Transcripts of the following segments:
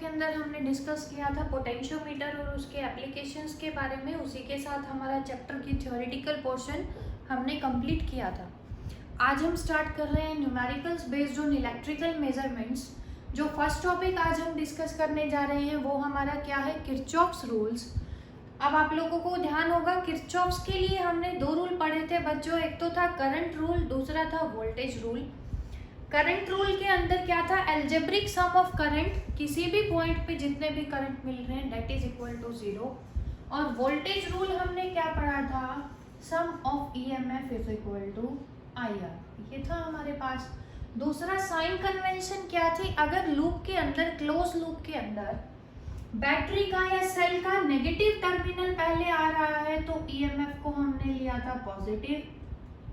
के अंदर हमने डिस्कस किया था पोटेंशियोमीटर और उसके एप्लीकेशंस के बारे में। उसी के साथ हमारा चैप्टर की थ्योरेटिकल पोर्शन हमने कंप्लीट किया था। आज हम स्टार्ट कर रहे हैं numericals based on electrical measurements. जो फर्स्ट टॉपिक आज हम डिस्कस करने जा रहे हैं वो हमारा क्या है, किरचॉफ्स रूल्स। अब आप लोगों को ध्यान होगा, किरचॉफ्स के लिए हमने दो रूल पढ़े थे बच्चों। एक तो था करंट रूल, दूसरा था वोल्टेज रूल। करंट रूल के अंदर क्या था, एल्जेब्रिक सम ऑफ करंट, किसी भी पॉइंट पे जितने भी करंट मिल रहे हैं दैट इज इक्वल टू 0। और वोल्टेज रूल हमने क्या पढ़ा था, sum of EMF is equal to IR. ये था हमारे पास। दूसरा साइन कन्वेंशन क्या थी, अगर लूप के अंदर, क्लोज लूप के अंदर बैटरी का या सेल का नेगेटिव टर्मिनल पहले आ रहा है तो ईएमएफ को हमने लिया था पॉजिटिव,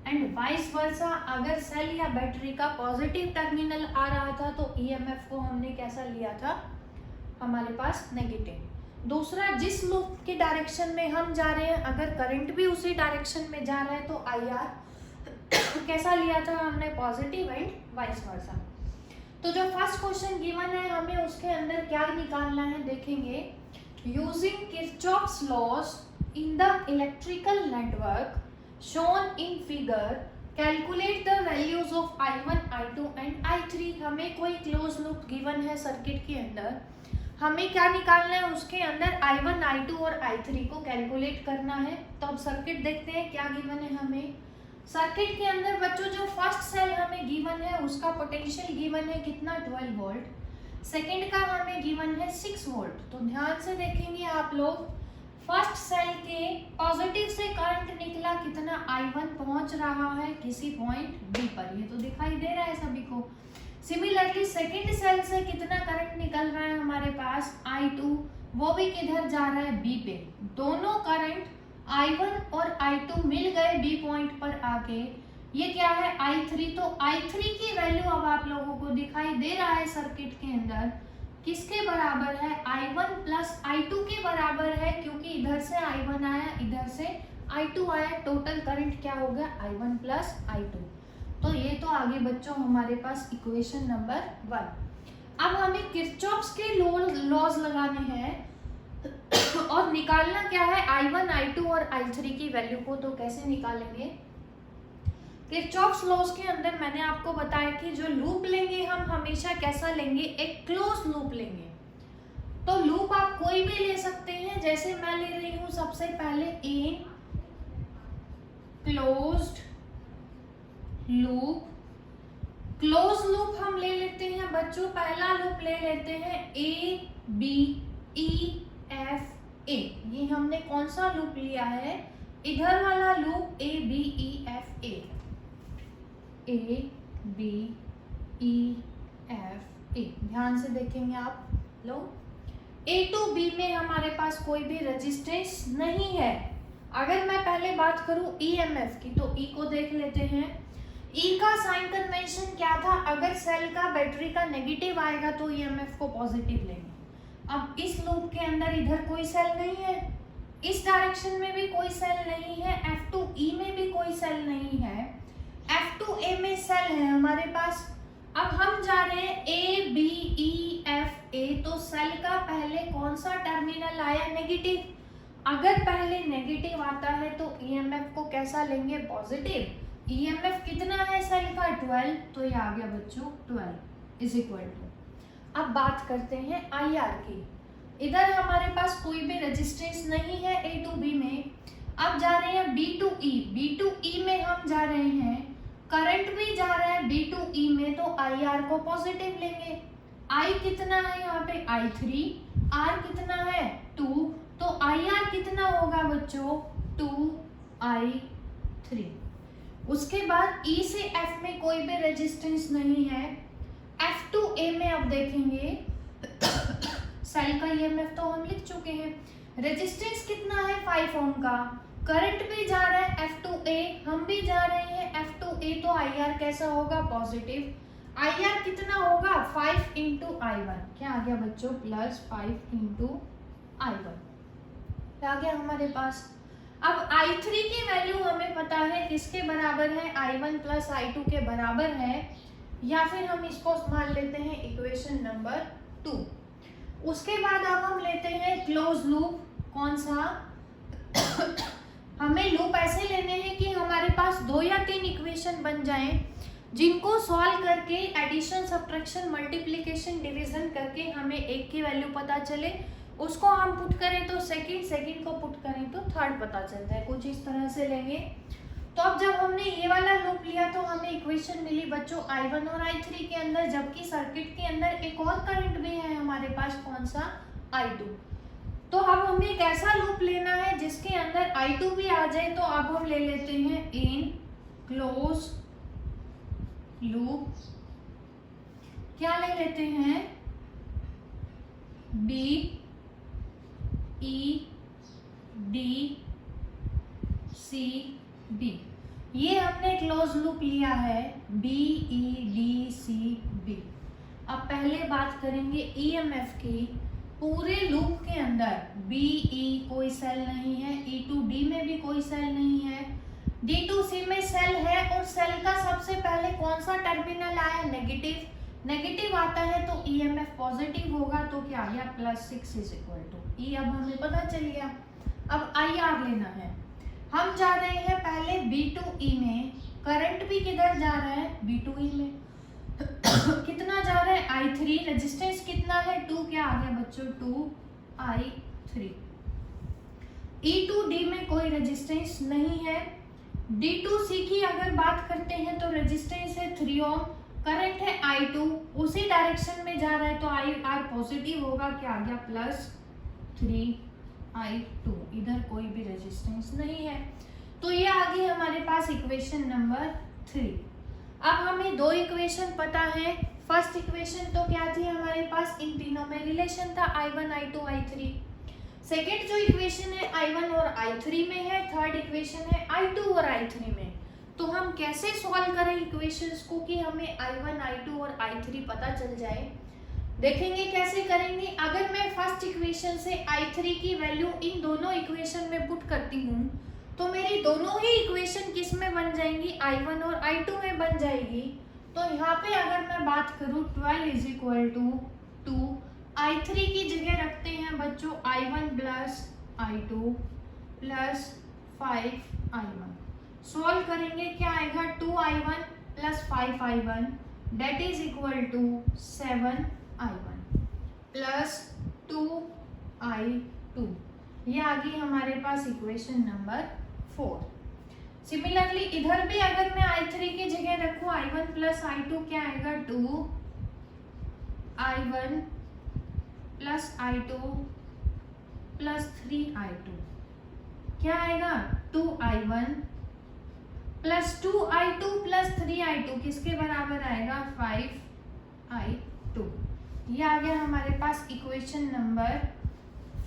एंड वाइस वर्सा अगर सेल या बैटरी का पॉजिटिव टर्मिनल आ रहा था तो ईएमएफ को हमने कैसा लिया था, हमारे पास नेगेटिव। दूसरा, जिस लूप के डायरेक्शन में हम जा रहे हैं अगर करंट भी उसी डायरेक्शन में जा रहा है तो आईआर कैसा लिया था हमने, पॉजिटिव एंड वाइस वर्सा। तो जो फर्स्ट क्वेश्चन गिवन है हमें उसके अंदर क्या निकालना है, देखेंगे। Using Kirchhoff's laws in the electrical network shown in figure calculate the values of I1, I2 and I3। हमें कोई क्लोज लूप गिवन है सर्किट के अंदर, हमें क्या निकालना है, उसके अंदर I1, I2 और I3 को कैलकुलेट करना है। तो अब सर्किट देखते हैं क्या गिवन है हमें। सर्किट के अंदर बच्चों जो फर्स्ट सेल हमें गिवन है उसका पोटेंशियल गिवन है कितना, 12 वोल्ट। सेकेंड का हमें गिवन है 6 वोल्ट। तो ध्यान से देखेंगे आप लोग, फर्स्ट सेल के पॉजिटिव से करंट निकला कितना, I1 पहुंच रहा है किसी पॉइंट B पर, ये तो दिखाई दे रहा है सभी को। सिमिलरली सेकेंड सेल से कितना करंट निकल रहा है हमारे पास, I2, वो भी किधर जा रहा है, B पे। दोनों करंट I1 और I2 मिल गए B पॉइंट पर आके, ये क्या है, I3। तो I3 की वैल्यू अब आप लोगों को दिखाई दे रहा है सर्किट के अंदर किसके बराबर है, I1 प्लस I2 के बराबर है, क्योंकि इधर से I1 आया इधर से I2 आया, टोटल करंट क्या हो गया, I1 प्लस I2। तो ये तो आगे बच्चों हमारे पास इक्वेशन नंबर 1। अब हमें किरचॉफ्स के लॉज लगाने हैं और निकालना क्या है, I1, I2 और I3 की वैल्यू को। तो कैसे निकालेंगे, किरचॉफ्स लॉज के अंदर मैंने आपको बताया कि जो लूप लेंगे हम हमेशा कैसा लेंगे, एक क्लोज लूप लेंगे। तो लूप आप कोई भी ले सकते हैं, जैसे मैं ले रही हूं सबसे पहले a closed loop. Close loop हम ले लेते हैं बच्चों, पहला लूप ले लेते हैं ए बी ई एफ ए। ये हमने कौन सा लूप लिया है, इधर वाला loop a b e f a, a b e f a. ध्यान से देखेंगे आप लोग, ए टू बी में हमारे पास कोई भी रेजिस्टेंस नहीं है। अगर मैं पहले बात करूं ईएमएफ की तो ई को देख लेते हैं। ई का साइन कन्वेंशन क्या था, अगर सेल का बैटरी का नेगेटिव आएगा तो ईएमएफ को पॉजिटिव लेंगे। अब इस लूप के अंदर इधर कोई सेल नहीं है, इस डायरेक्शन में भी कोई सेल नहीं है, F2E में भी कोई सेल नहीं है, F2A में सेल है हमारे पास। अब हम जा रहे हैं A B E F A, तो सेल का पहले कौन सा टर्मिनल आया, नेगेटिव। अगर पहले नेगेटिव आता है तो ईएमएफ को कैसा लेंगे, पॉजिटिव। ईएमएफ कितना है सेल का, 12, तो ये आ गया बच्चों 12 इज इक्वल टू। अब बात करते हैं आईआर की। इधर हमारे पास कोई भी रेजिस्टेंस नहीं है A टू B में। अब जा रहे हैं B to E, B to E में हम जा रहे हैं, करंट भी जा रहा है B टू E में, तो IR को पॉजिटिव लेंगे। I कितना है यहाँ पे, I3, R कितना है 2, तो IR कितना होगा बच्चों, 2I3। उसके बाद E से F में कोई भी रेजिस्टेंस नहीं है। F2A में अब देखेंगे सेल का ईएमएफ तो हम लिख चुके हैं, रेजिस्टेंस कितना है 5 ओम का, करंट भी जा रहा है F2A, हम भी जा रहे हैं F2A, तो IR कैसा होगा, पॉजिटिव। IR कितना होगा, 5 इंटू I1, क्या आ गया बच्चों, प्लस 5 इंटू I1 आ गया हमारे पास। अब I3 की वैल्यू हमें पता है किसके बराबर है, I1 प्लस I2 के बराबर है, या फिर हम इसको मान लेते हैं इक्वेशन नंबर 2। उसके बाद अब हम लेते हैं क्लोज लूप। कौन सा? हमें लूप ऐसे लेने हैं कि हमारे पास 2 या 3 इक्वेशन बन जाएं, जिनको सॉल्व करके एडिशन, सब्ट्रैक्शन, मल्टीप्लिकेशन, डिवीजन करके हमें एक की वैल्यू पता चले। उसको हम पुट करें तो सेकंड को पुट करें तो थर्ड पता चल जाए। कुछ इस तरह से लेंगे। तो अब जब हमने ये वाला लूप लिया तो हमें इक्वेशन मिली बच्चों I1 और I3 के अंदर, जबकि सर्किट के अंदर एक और करंट भी है हमारे पास। कौन सा? I2। तो अब हमें एक ऐसा लूप लेना है जिसके अंदर I2 भी आ जाए। तो अब हम ले लेते हैं इन क्लोज लूप, क्या ले लेते हैं? B E D C B। ये हमने क्लोज लूप लिया है B E D C B। अब पहले बात करेंगे EMF की। पूरे लूप के अंदर B E कोई सेल नहीं है, E to D में भी कोई सेल नहीं है, D to C में सेल है, और सेल का सबसे पहले कौन सा टर्मिनल आया? नेगेटिव। नेगेटिव आता है तो EMF पॉजिटिव होगा। तो क्या आ गया? +6 = E। अब हमें पता चल गया। अब IR लेना है। हम जा रहे हैं पहले B to E में। करंट भी किधर जा रहा है? B to E में। कितना जा रहा है? I3। रेजिस्टेंस कितना है? 2। क्या आ गया बच्चों? 2I3। E to D में कोई रेजिस्टेंस नहीं है। D to C की अगर बात करते हैं तो रेजिस्टेंस है 3 ओम। करंट है I2, उसी डायरेक्शन में जा रहा है तो IR पॉजिटिव होगा। क्या आ गया? +3I2। इधर कोई भी रेजिस्टेंस नहीं है। तो ये आ गई हमारे पास इक्वेशन नंबर 3। अब हमें 2 इक्वेशन पता है। फर्स्ट इक्वेशन तो क्या थी हमारे पास? इन तीनों में रिलेशन था I1, I2, I3। सेकेंड जो इक्वेशन है I1 और I3 में है। थर्ड इक्वेशन है I2 और I3 में। तो हम कैसे सॉल्व करें इक्वेशंस को कि हमें I1, I2 और I3 पता चल जाए? देखेंगे कैसे करेंगे। अगर मैं फर्स्ट इक्वेशन से I3 की वैल्यू इन दोनों इक्वेशन में पुट करती हूँ तो मेरी दोनों ही इक्वेशन किस में बन जाएंगी? I1 और I2 में बन जाएगी। तो यहाँ पे अगर मैं बात करूँ 12 = 2, I3 की जगह रखते हैं बच्चों I1 + I2 + 5I1। सॉल्व करेंगे क्या आएगा? 2I1 + 5I1 = 7I1 + 2I2। ये आ गई हमारे पास इक्वेशन नंबर 4। सिमिलरली इधर भी अगर मैं I3 की जगह रखूं I1 + I2, क्या आएगा? 2I1 + I2 + 3I2। क्या आएगा? 2I1 + 2I2 + 3I2 किसके बराबर आएगा? 5I2। ये आ गया हमारे पास इक्वेशन नंबर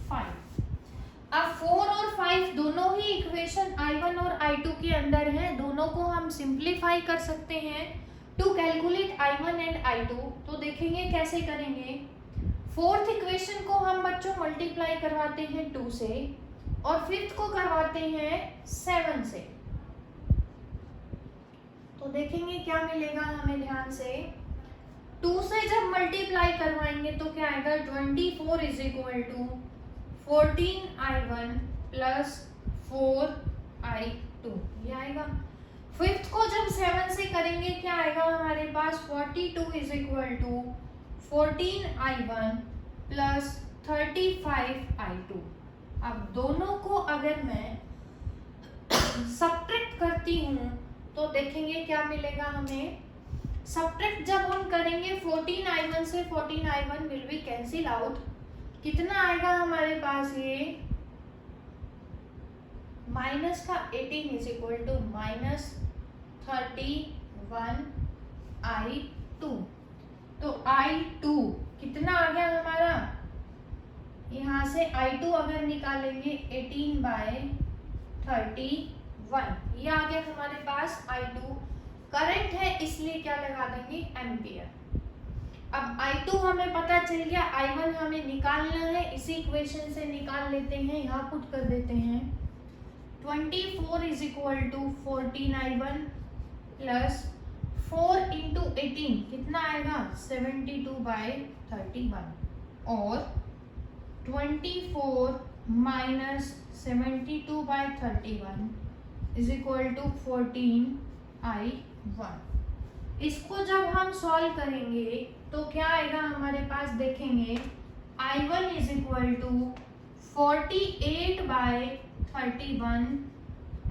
5। अब 4 और 5 दोनों ही इक्वेशन I1 और I2 के अंदर हैं। दोनों को हम सिंप्लीफाई कर सकते हैं to calculate I1 and I2। तो देखेंगे कैसे करेंगे। फोर्थ इक्वेशन को हम बच्चों मल्टीप्लाई करवाते हैं 2 से, और फिफ्थ को करवाते हैं 7 से। तो देखेंगे क्या मिलेगा हमें। ध्यान से 2 से जब मल्टीप्लाई करवाएंगे तो क्या आएगा? 24 = 14I1 + 4I2। ये आएगा। फिफ्थ को जब 7 से करेंगे क्या आएगा हमारे पास? 42 = 14I1 + 35I2। अब दोनों को अगर मैं सब्ट्रैक्ट करती हूँ तो देखेंगे क्या मिलेगा हमें। सब्ट्रैक्ट जब हम करेंगे 14I1 से 14I1 will be cancel out. कितना आएगा हमारे पास? ये माइनस का 18 = -31I2। तो I2 कितना आ गया हमारा? यहाँ से I2 अगर निकालेंगे 18/31, ये आ गया हमारे पास I2। करंट है इसलिए क्या लगा देंगे? एम्पियर। अब I2 हमें पता चल गया, I1 हमें निकालना है। इसी इक्वेशन से निकाल लेते हैं, यहाँ पुट कर देते हैं। 24 = 14I1 + 4 × 18 कितना आएगा? 72/31। और 24 minus 72/31 is equal to 14I1। इसको जब हम सॉल्व करेंगे तो क्या आएगा हमारे पास, देखेंगे I1 is equal to 48/31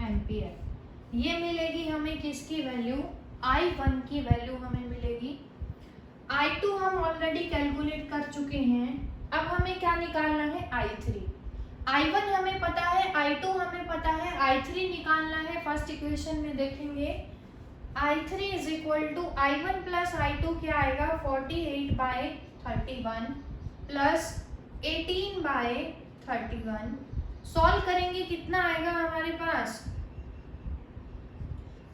ampere. ये मिलेगी हमें किसकी वैल्यू, I1 की वैल्यू हमें मिलेगी। I2 हम ऑलरेडी कैलकुलेट कर चुके हैं। अब हमें क्या निकालना है, I3। I1 हमें पता है, I2 हमें पता है, I3 निकालना है। फर्स्ट इक्वेशन में देखेंगे I3 is equal to I1 plus I2 क्या आएगा, 48/31 प्लस 18/31। सॉल्व करेंगे कितना आएगा हमारे पास,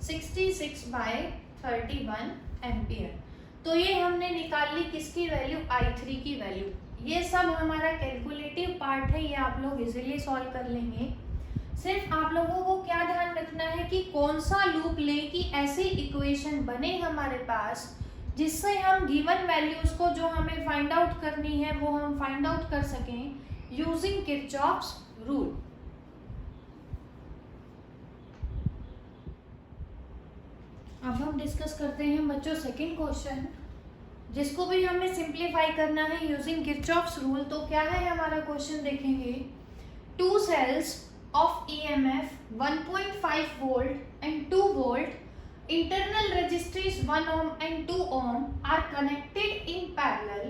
66/31 एम्पियर। तो ये हमने निकाल ली किसकी वैल्यू, I3 की वैल्यू। ये सब हमारा कैलकुलेटिव पार्ट है, ये आप लोग इजीली सॉल्व कर लेंगे। सिर्फ आप लोगों को क्या ध्यान रखना है कि कौन सा लूप ले कि ऐसी इक्वेशन बने हमारे पास जिससे हम गिवन वैल्यूज को जो हमें फाइंड आउट करनी है वो हम फाइंड आउट कर सकें यूजिंग किरचॉफ्स रूल। अब हम डिस्कस करते हैं बच्चों सेकंड क्वेश्चन, जिसको भी हमें सिंप्लीफाई करना है यूजिंग किरचॉफ्स रूल। तो क्या है हमारा क्वेश्चन, देखेंगे 2 cells of EMF 1.5 volt and 2 volt, internal resistors 1 ohm and 2 ohm are connected in parallel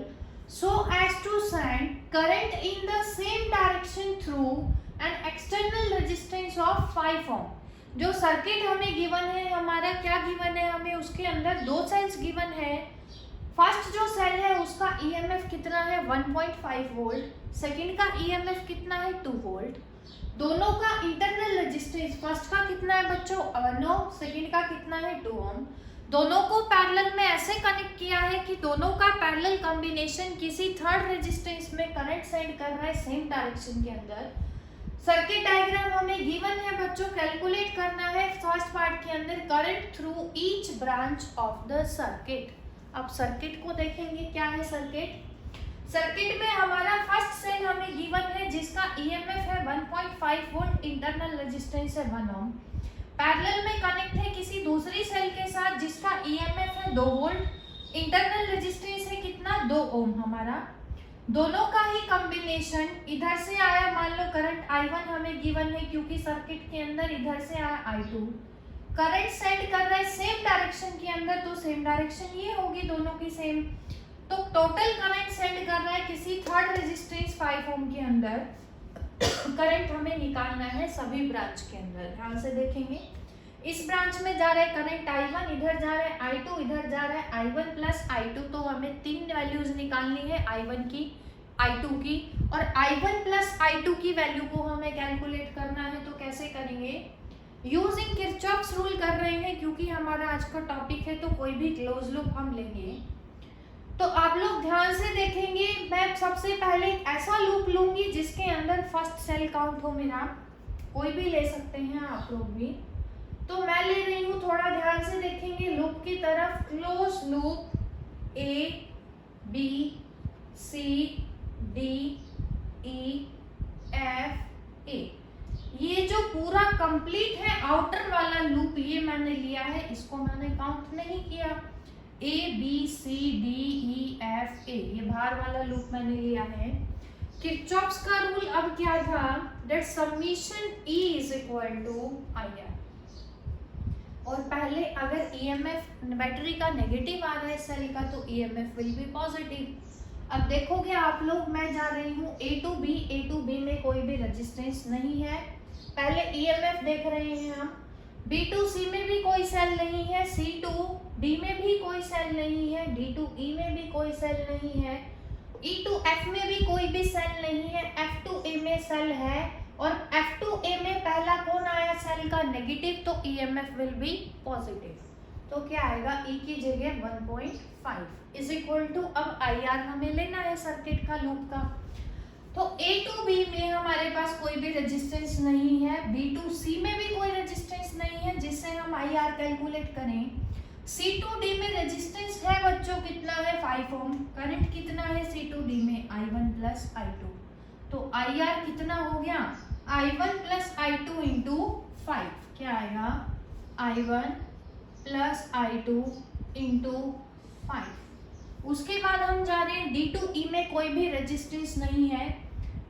so as to send current in the same direction through an external resistance of 5 ohm। जो circuit हमें given है, हमारा क्या given है, हमें उसके अंदर 2 sales given है। फर्स्ट जो सेल है उसका EMF कितना है, 1.5 वोल्ट, सेकंड का EMF कितना है, 2 वोल्ट। दोनों का इंटरनल रेजिस्टेंस, फर्स्ट का कितना है बच्चों, 1 ओम, सेकंड का कितना है, 2 ओम। दोनों को पैरेलल में ऐसे कनेक्ट किया है कि दोनों का पैरेलल कॉम्बिनेशन किसी थर्ड रेजिस्टेंस में करंट सेंड कर रहा है सेम डायरेक्शन के अंदर। सर्किट डायग्राम हमें गिवन है बच्चों, कैलकुलेट करना है फर्स्ट पार्ट के अंदर current through each branch of the circuit. अब सर्किट को देखेंगे, क्या है सर्किट। सर्किट में हमारा फर्स्ट सेल हमें गिवन है जिसका EMF है 1.5 वोल्ट, इंटरनल रेजिस्टेंस है 1 ओम। पैरेलल में कनेक्ट है किसी दूसरी सेल के साथ जिसका EMF है 2 वोल्ट, इंटरनल रेजिस्टेंस है कितना, 2 ओम हमारा। दोनों का ही कॉम्बिनेशन इधर से आया, मान लो करंट I1 हमें गिवन है क्योंकि सर्किट के अंदर इधर से आया I2। करंट सेंड कर रहा है सेम डायरेक्शन के अंदर, तो सेम डायरेक्शन ये होगी दोनों की सेम। तो टोटल करंट सेंड कर रहा है किसी थर्ड रेजिस्टेंस 5 ओम के अंदर। करंट हमें निकालना है सभी ब्रांच के अंदर, ध्यान से देखेंगे। इस ब्रांच में जा रहा है करंट I1, इधर जा रहा है I2, इधर जा रहा है I1 प्लस I2। तो हमें 3 वैल्यूज निकालनी है, I1 की, I2 की, और I1 प्लस I2 की वैल्यू को हमें कैलकुलेट करना है। तो कैसे करेंगे, यूजिंग किरचॉफ्स रूल कर रहे हैं क्योंकि हमारा आज का टॉपिक है, तो कोई भी क्लोज लूप हम लेंगे। तो आप लोग ध्यान से देखेंगे, मैं सबसे पहले ऐसा लूप लूंगी जिसके अंदर फर्स्ट सेल काउंट हो मेरा, कोई भी ले सकते हैं आप लोग भी। तो मैं ले रही हूँ, थोड़ा ध्यान से देखेंगे लूप की तरफ, close loop A B C D E F A। ये जो पूरा कंप्लीट है आउटर वाला लूप ये मैंने लिया है, इसको मैंने काउंट नहीं किया। A B C D E F A, ये बाहर वाला लूप मैंने लिया है। किरचॉफ्स का रूल अब क्या था, that summation E is equal to IR। और पहले अगर EMF बैटरी का नेगेटिव आ रहा है सेल का तो EMF विल बी पॉजिटिव। अब देखोगे आप लोग, मैं जा रही हूँ A to B में कोई भी रेजिस्टेंस नहीं है। पहले EMF देख रहे हैं हम, B to C में भी कोई सेल नहीं है, C to D में भी कोई सेल नहीं है, D to E में भी कोई सेल नहीं है, E to F में भी कोई भी सेल नहीं है, F to A में सेल है, और F to A में पहला कौन आया सेल का, नेगेटिव, तो EMF विल बी पॉजिटिव। तो क्या आएगा, E की जगह 1.5 इज इक्वल टू, अब IR हमें लेना है सर्किट का लूप का। तो A to B में हमारे पास कोई भी रेजिस्टेंस नहीं है, B to C में भी कोई रेजिस्टेंस नहीं है जिससे हम IR कैलकुलेट करें। C to D में रेजिस्टेंस है बच्चों, कितना है, 5 ओम। करंट कितना है C to D में, I1 प्लस I2। तो आई आर कितना हो गया, I1 प्लस I2 इंटू 5, क्या आएगा, I1 प्लस I2 इंटू 5। उसके बाद हम जा रहे हैं D2E में कोई भी रेजिस्टेंस नहीं है,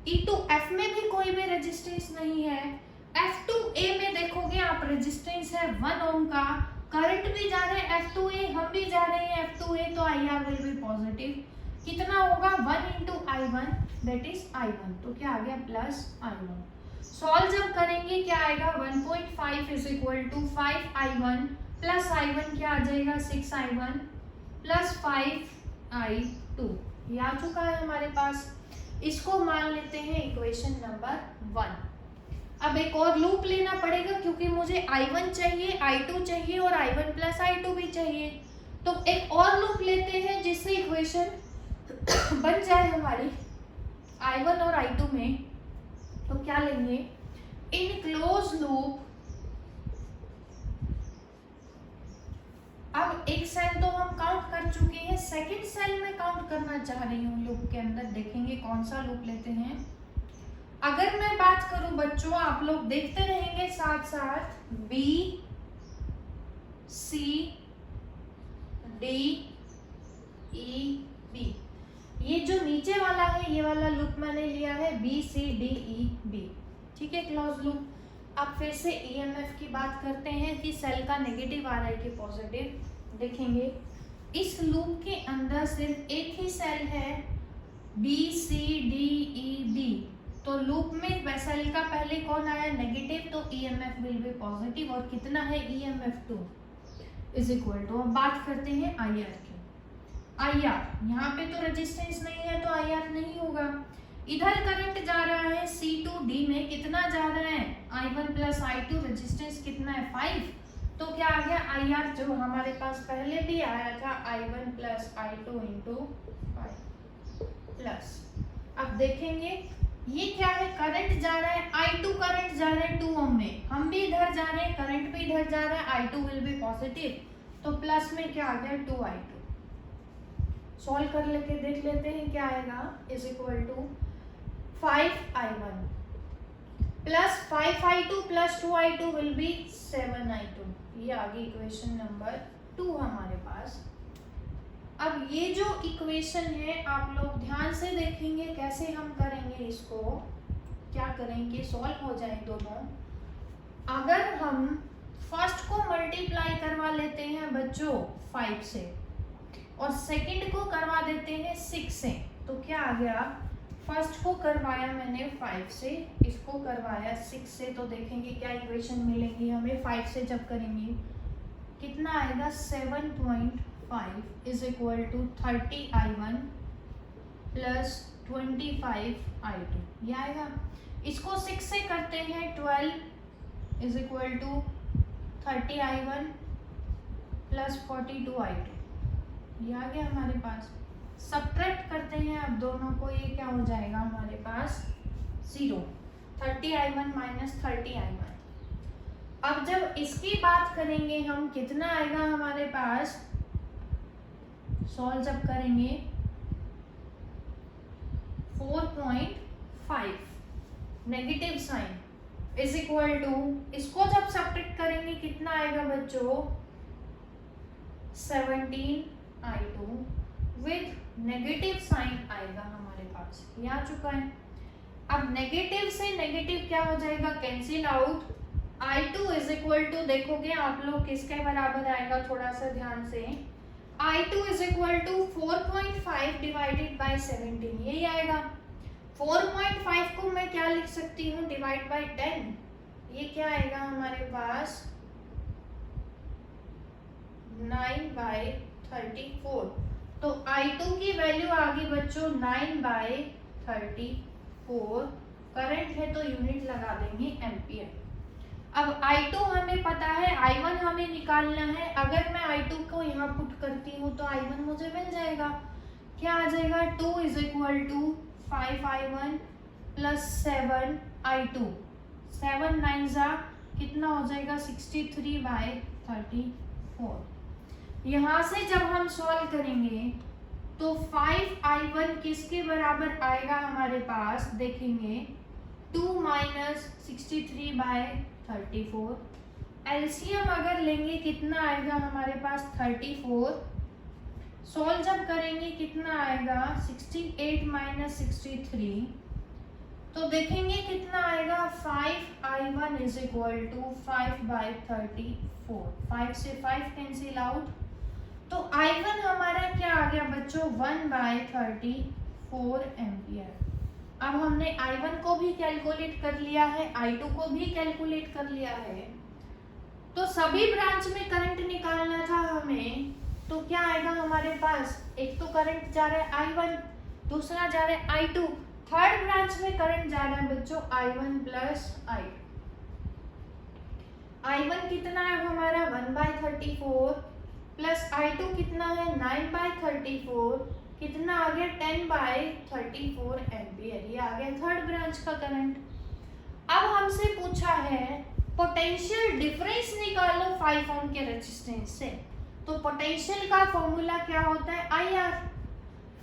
E2F में भी कोई भी रेजिस्टेंस नहीं है, F2A में देखोगे आप रेजिस्टेंस है 1 ओम का, करंट भी जा रहे हैं F2A, हम भी जा रहे हैं F2A, तो IR विल बी पॉजिटिव। कितना होगा 1 into I1 that is I1, तो क्या आ गया प्लस I1। सॉल्व जब करेंगे क्या आएगा 1.5 is equal to 5I1 plus I1 क्या आ जाएगा 6I1 प्लस 5I2, ये आ चुका है हमारे पास। इसको मान लेते हैं इक्वेशन नंबर 1। अब एक और लूप लेना पड़ेगा क्योंकि मुझे I1 चाहिए, I2 चाहिए और I1 प्लस I2 भी चाहिए, तो एक और लूप लेते हैं जिससे इक्वेशन बन जाए हमारी I1 और I2 में। तो क्या लेंगे, इन क्लोज लूप। अब एक सेल तो हम काउंट कर चुके हैं, सेकंड सेल में काउंट करना चाह रही हूँ लूप के अंदर, देखेंगे कौन सा लूप लेते हैं। अगर मैं बात करूं बच्चों, आप लोग देखते रहेंगे साथ साथ, B C D E B, ये जो नीचे वाला है ये वाला लूप मैंने लिया है B C D E B, ठीक है, क्लोज लूप। अब फिर से EMF की बात करते हैं कि सेल का नेगेटिव आ रहा है कि पॉजिटिव। देखेंगे इस लूप के अंदर सिर्फ एक ही सेल है B C D E B, तो लूप में सेल का पहले कौन आया नेगेटिव, तो EMF विल बी पॉजिटिव, और कितना है EMF 2 इज इक्वल टू। अब बात करते हैं IR की। IR यहाँ पे तो रेजिस्टेंस नहीं है तो IR नहीं होगा। इधर करंट जा रहा है C to D में, कितना जा रहा है I1 प्लस I2, रेजिस्टेंस कितना है 5, तो क्या आ गया IR जो हमारे पास पहले भी आया था I1 plus I2 into 5 plus. अब देखेंगे ये क्या है, करंट जा रहा है I2, करंट जा रहा है 2 ओम में, हम भी इधर जा रहे हैं, करंट भी इधर जा रहा है, I2 विल बी पॉजिटिव, तो प्लस में क्या आ गया 2I2। सॉल्व कर लेके देख लेते हैं क्या आएगा, is equal to 5I1 plus 5I2 plus 2I2 will be 7I2, ये आ गई इक्वेशन नंबर 2 हमारे पास। अब ये जो इक्वेशन है आप लोग ध्यान से देखेंगे कैसे हम करेंगे इसको, क्या करेंगे सॉल्व हो जाए दोनों। अगर हम फर्स्ट को मल्टीप्लाई करवा लेते हैं बच्चों 5 से और सेकंड को करवा देते हैं 6 से, तो क्या आ गया, फर्स्ट को करवाया मैंने 5 से, इसको करवाया 6 से, तो देखेंगे क्या इक्वेशन मिलेगी हमें। 5 से जब करेंगे कितना आएगा 7.5 is equal to 30I1 plus 25I2, ये आएगा। इसको 6 से करते हैं 12 is equal to 30I1 plus 42I2, ये आ गया हमारे पास। सब्ट्रैक्ट करते हैं अब दोनों को, ये क्या हो जाएगा हमारे पास 0, 30I1 माइनस 30I1। अब जब इसकी बात करेंगे हम कितना आएगा हमारे पास, सॉल्व जब करेंगे 4.5 negative sign is equal to, इसको जब सब्ट्रैक्ट करेंगे कितना आएगा बच्चों 17I2 विद नेगेटिव साइन आएगा हमारे पास, ये आ चुका है। अब नेगेटिव से नेगेटिव क्या हो जाएगा cancel out, I2 is equal to, देखोगे आप लोग किसके बराबर आएगा, थोड़ा सा ध्यान से, I2 is equal to 4.5 divided by 17, यही आएगा। 4.5 को मैं क्या लिख सकती हूँ डिवाइड बाई 10, ये क्या आएगा हमारे पास 9/34, तो I2 की वैल्यू आ गई बच्चों 9/34, करंट है तो यूनिट लगा देंगे एम्पियर। अब I2 हमें पता है, I1 हमें निकालना है। अगर मैं I2 को यहाँ पुट करती हूँ तो I1 मुझे मिल जाएगा, क्या आ जाएगा 2 is equal to 5I1 plus 7I2, 7 9 कितना हो जाएगा 63/34। यहाँ से जब हम सॉल्व करेंगे तो 5i1 किसके बराबर आएगा हमारे पास, देखेंगे 2 माइनस 63/34। एलसीएम अगर लेंगे कितना आएगा हमारे पास 34। सोल्व जब करेंगे कितना आएगा 68 माइनस 63, तो देखेंगे कितना आएगा 5i1 इज इक्वल टू 5/34। 5 से 5 कैंसिल आउट, तो i1 हमारा क्या आ गया बच्चों 1/34 एम्पियर। अब हमने i1 को भी कैलकुलेट कर लिया है, i2 को भी कैलकुलेट कर लिया है, तो सभी ब्रांच में करंट निकालना था हमें। तो क्या आएगा हमारे पास, एक तो करंट जा रहा है i1, दूसरा जा रहा है i2, थर्ड ब्रांच में करंट जा रहा है बच्चों i1 प्लस i2। i1 कितना है हमारा 1/34 प्लस i2 कितना है 9/34, कितना आ गया 10/34 एम्पियर। ये आ गया थर्ड ब्रांच का करंट। अब हमसे पूछा है पोटेंशियल डिफरेंस निकालो 5 ओम के रेजिस्टेंस से। तो पोटेंशियल का फॉर्मूला क्या होता है IR।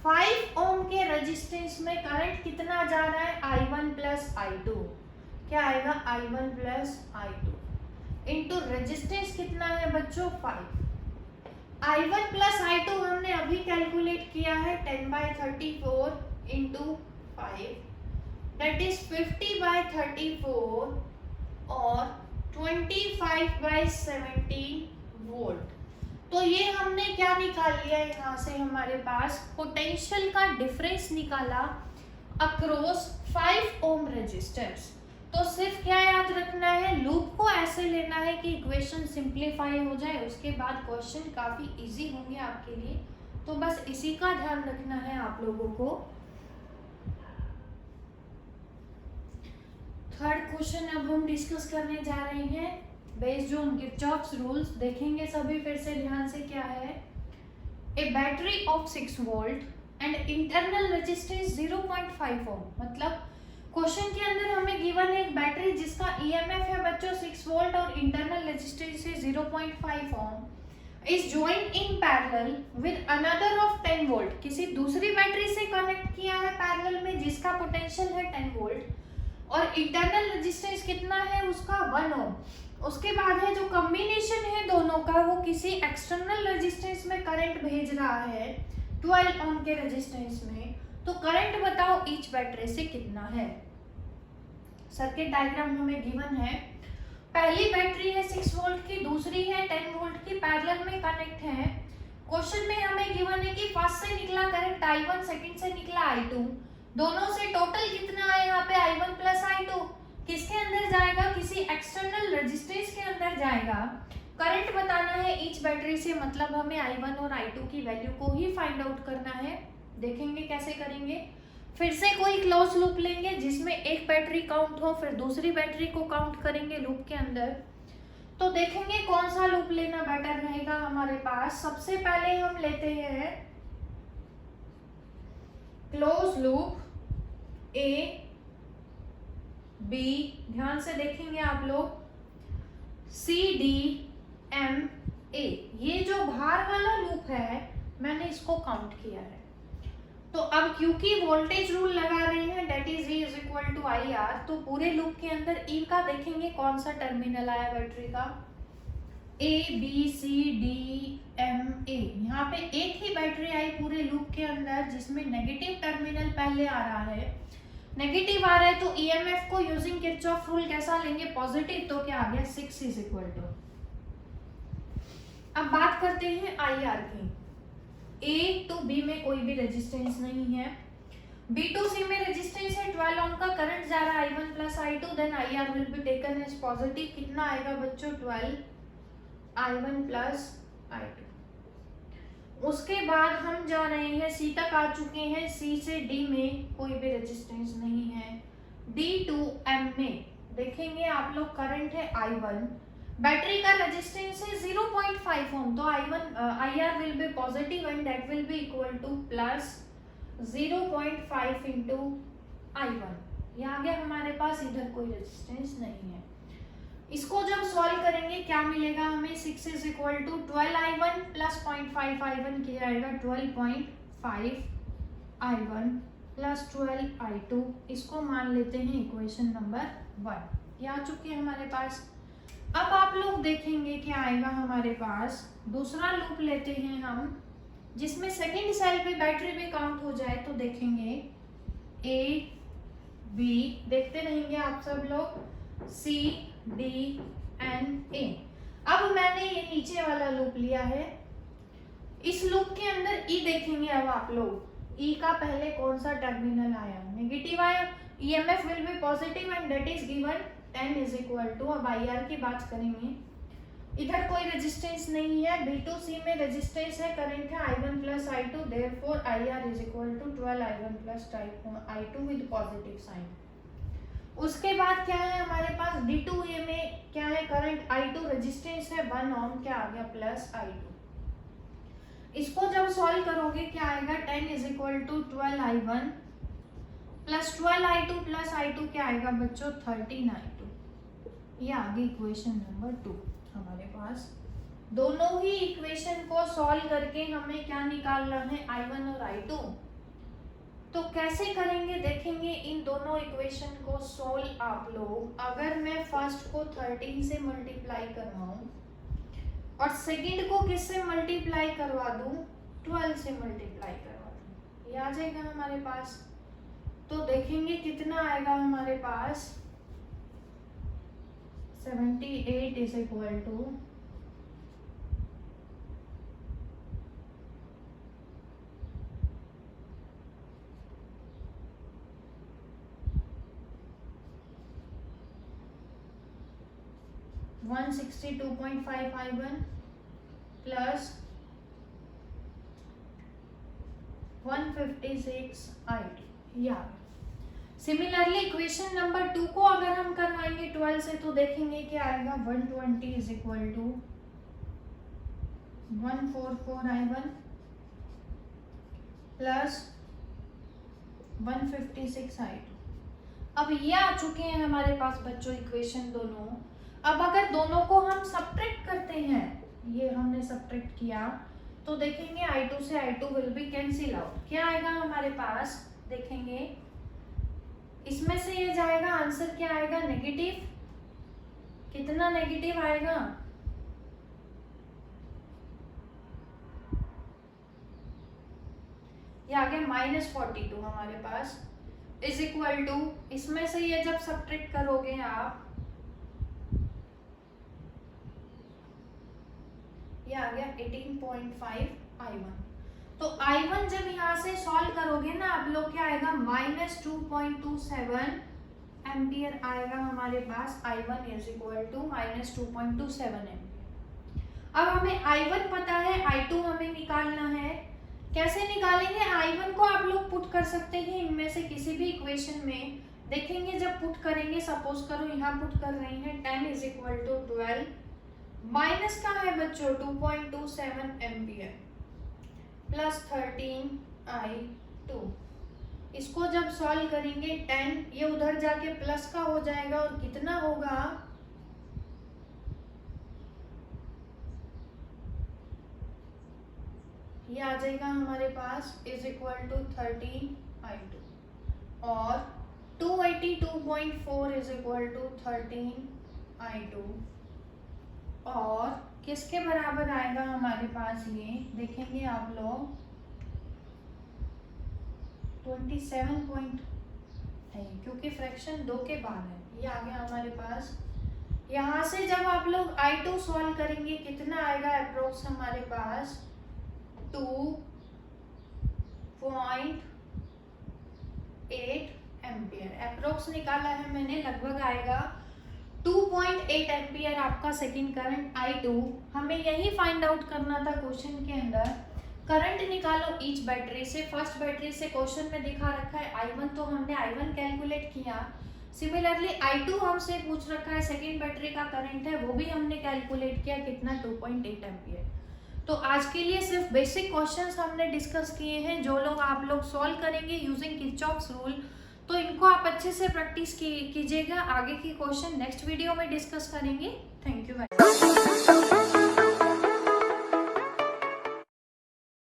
5 ओम के रेजिस्टेंस में करंट कितना जा रहा है i1 प्लस i2, क्या आएगा i1 plus i2 into resistance कितना है बच्चों 5। i1 प्लस i2 हमने अभी कैलकुलेट किया है 10/34 इंटू 5, दैट इज 50/34 और 25/17 वोल्ट। तो ये हमने क्या निकाल लिया यहाँ से, हमारे पास पोटेंशियल का डिफरेंस निकाला अक्रॉस 5 ओम रेजिस्टर्स। तो सिर्फ क्या याद रखना है, लूप को ऐसे लेना है कि इक्वेशन सिंप्लीफाई हो जाए, उसके बाद क्वेश्चन काफी इजी होंगे आपके लिए। तो बस इसी का ध्यान रखना है आप लोगों को। थर्ड क्वेश्चन अब हम डिस्कस करने जा रहे हैं बेस्ड ऑन किरचॉफ्स रूल्स। देखेंगे सभी फिर से ध्यान से क्या है। A battery of 6 volt and internal resistance 0.5 ohm, मतलब क्वेश्चन के अंदर हमें गिवन है एक बैटरी जिसका ईएमएफ है बच्चों 6 वोल्ट और इंटरनल रेजिस्टेंस है 0.5 ohm, is joined in parallel with another of 10 volt. किसी दूसरी बैटरी से कनेक्ट किया है पैरेलल में जिसका पोटेंशियल है 10 वोल्ट और इंटरनल रेजिस्टेंस कितना है उसका 1 ओम। उसके बाद है जो कॉम्बिनेशन है दोनों का, वो किसी एक्सटर्नल रेजिस्टेंस में करंट भेज रहा है 12 ओम के रेजिस्टेंस में। तो करंट बताओ ईच बैटरी से कितना है। सर्किट डायग्राम हमें गिवन है, पहली बैटरी है 6 वोल्ट की, दूसरी है 10 वोल्ट की, पैरेलल में कनेक्ट है। क्वेश्चन में हमें गिवन है कि फर्स्ट से निकला करंट i1, सेकंड से निकला i2, दोनों से टोटल कितना है यहाँ पे i1 प्लस i2, किसके अंदर जाएगा, किसी एक्सटर्नल रेजिस्टेंस के अंदर जाएगा। करंट बताना है ईच बैटरी से, मतलब हमें i1 और i2 की वैल्यू को ही फाइंड आउट करना है। देखेंगे कैसे करेंगे। फिर से कोई क्लोज लूप लेंगे जिसमें एक बैटरी काउंट हो, फिर दूसरी बैटरी को काउंट करेंगे लूप के अंदर। तो देखेंगे कौन सा लूप लेना बेटर रहेगा हमारे पास। सबसे पहले हम लेते हैं क्लोज लूप A B, ध्यान से देखेंगे आप लोग, C D M A, ये जो बाहर वाला लूप है मैंने इसको काउंट किया है। तो अब क्योंकि वोल्टेज रूल लगा रहे हैं that is E is equal to IR, तो पूरे लूप के अंदर E का देखेंगे कौन सा टर्मिनल आया बैटरी का, A B C D M A। यहाँ पे एक ही बैटरी आई पूरे लूप के अंदर जिसमें नेगेटिव टर्मिनल पहले आ रहा है, नेगेटिव आ रहा है, तो ईएमएफ को यूजिंग किरचॉफ रूल कैसा लेंगे, पॉजिटिव। तो क्या आ गया 6 इज इक्वल टू। अब बात करते हैं IR की। A टू B में कोई भी रेजिस्टेंस नहीं है, B टू C में रेजिस्टेंस है 12 ओम का, करंट जा रहा है I1 plus I2, then IR will be taken as positive. कितना आएगा बच्चों 12 I1 प्लस I2। उसके बाद हम जा रहे हैं C तक आ चुके हैं, C से D में कोई भी रेजिस्टेंस नहीं है। D टू M में देखेंगे आप लोग करंट है I1, बैटरी का रेजिस्टेंस है 0.5 ओम, तो IR will be positive and that will be equal two plus 0.5 into I1। ये आ गया हमारे पास, इधर कोई रेजिस्टेंस नहीं है। इसको जब सॉल्व करेंगे क्या मिलेगा हमें, 6 is equal to 12 I1 plus 0.5 I1 किया जाएगा 12.5 5i1 प्लस 12i2, इसको मान लेते हैं इक्वेशन नंबर 1। ये आ चुकी है हमारे पास। अब आप लोग देखेंगे क्या आएगा हमारे पास, दूसरा लूप लेते हैं हम जिसमें सेकेंड सेल पे बैटरी भी काउंट हो जाए। तो देखेंगे ए बी, देखते रहेंगे आप सब लोग, सी डी एन ए। अब मैंने ये नीचे वाला लूप लिया है, इस लूप के अंदर ई देखेंगे। अब आप लोग ई का पहले कौन सा टर्मिनल आया, नेगेटिव आया, EMF will be positive and that is given 10 is equal to, अब IR की बात करेंगे, इधर कोई रेजिस्टेंस नहीं है, B2C में रेजिस्टेंस है, करंट है I1 plus I2, therefore IR is equal to 12I1 plus I2 with positive sign. उसके बाद क्या है हमारे पास, D2A में क्या है, करंट I2, रेजिस्टेंस है 1 ओम, क्या आ गया प्लस I2। इसको जब सॉल्व करोगे क्या आएगा, 10 is equal to 12I1 plus 12I2 plus I2 क्या आएगा बच्चों, 13I2। ये आगे इक्वेशन नंबर 2 हमारे पास। दोनों ही इक्वेशन को सॉल्व करके हमें क्या निकालना है, I1 और I2। तो कैसे करेंगे देखेंगे, इन दोनों इक्वेशन को सॉल्व आप लोग, अगर मैं फर्स्ट को 13 से मल्टीप्लाई करवाऊं और सेकंड को किससे मल्टीप्लाई करवा दूं, 12 से मल्टीप्लाई करवा दूं, ये आ जाएगा हमारे पास। तो देखेंगे कितना आएगा हमारे पास, 78 is equal to 162.5 I1 plus 156 I2। या सिमिलरली इक्वेशन नंबर 2 को अगर हम करवाएंगे 12 से, तो देखेंगे क्या आएगा, 120 is equal to 144 I1 plus 156 I2। अब ये आ चुके हैं हमारे पास बच्चों इक्वेशन दोनों। अब अगर दोनों को हम सब्ट्रैक्ट करते हैं, ये हमने सब्ट्रैक्ट किया, तो देखेंगे I2 से I2 will be cancel out, क्या आएगा हमारे पास, देखेंगे इसमें से ये जाएगा, आंसर क्या आएगा, नेगेटिव, कितना नेगेटिव आएगा, ये आ गया -42 हमारे पास, इज इक्वल टू, इसमें से ये जब सब्ट्रैक्ट करोगे आप, ये आ गया 18.5 I1। तो I1 जब यहाँ से सॉल्व करोगे ना आप लोग, क्या आएगा, -2.27 एम्पियर आएगा हमारे पास। I1 is equal to -2.27 ampere. अब हमें I1 पता है, I2 हमें निकालना है। कैसे निकालेंगे, I1 को आप लोग पुट कर सकते हैं इनमें से किसी भी इक्वेशन में। देखेंगे जब पुट करेंगे, सपोज करो यहाँ पुट कर रहे हैं, 10 इज इक्वल टू 12 माइनस का है बच्चों 2.27 एम्पियर प्लस 13I2। इसको जब सॉल्व करेंगे 10, ये उधर जाके प्लस का हो जाएगा और कितना होगा, ये आ जाएगा हमारे पास इज इक्वल टू 13I2 और 282.4 इज इक्वल टू 13I2 और किसके बराबर आएगा हमारे पास, ये देखेंगे आप लोग 27 क्योंकि फ्रैक्शन 2 के बाद है, ये आ गया हमारे पास। यहाँ से जब आप लोग I2 सॉल्व करेंगे कितना आएगा, अप्रोक्स हमारे पास 2.8 एम्पियर अप्रोक्स निकाला है मैंने, लगभग आएगा 2.8 एम्पियर आपका सेकंड करंट I2। हमें यही फाइंड आउट करना था क्वेश्चन के अंदर। करंट निकालो ईच बैटरी से, फर्स्ट बैटरी से क्वेश्चन में दिखा रखा है I1, तो हमने I1 कैलकुलेट किया। सिमिलरली I2 हमसे पूछ रखा है, सेकंड बैटरी का करंट है, वो भी हमने कैलकुलेट किया, कितना 2.8 एम्पियर। तो आज के लिए सिर्फ बेसिक क्वेश्चंस हमने डिस्कस किए हैं, जो लोग आप लोग सॉल्व करेंगे यूजिंग किरचॉफ्स रूल, तो इनको आप अच्छे से प्रैक्टिस कीजिएगा। आगे की क्वेश्चन नेक्स्ट वीडियो में डिस्कस करेंगे। Thank you.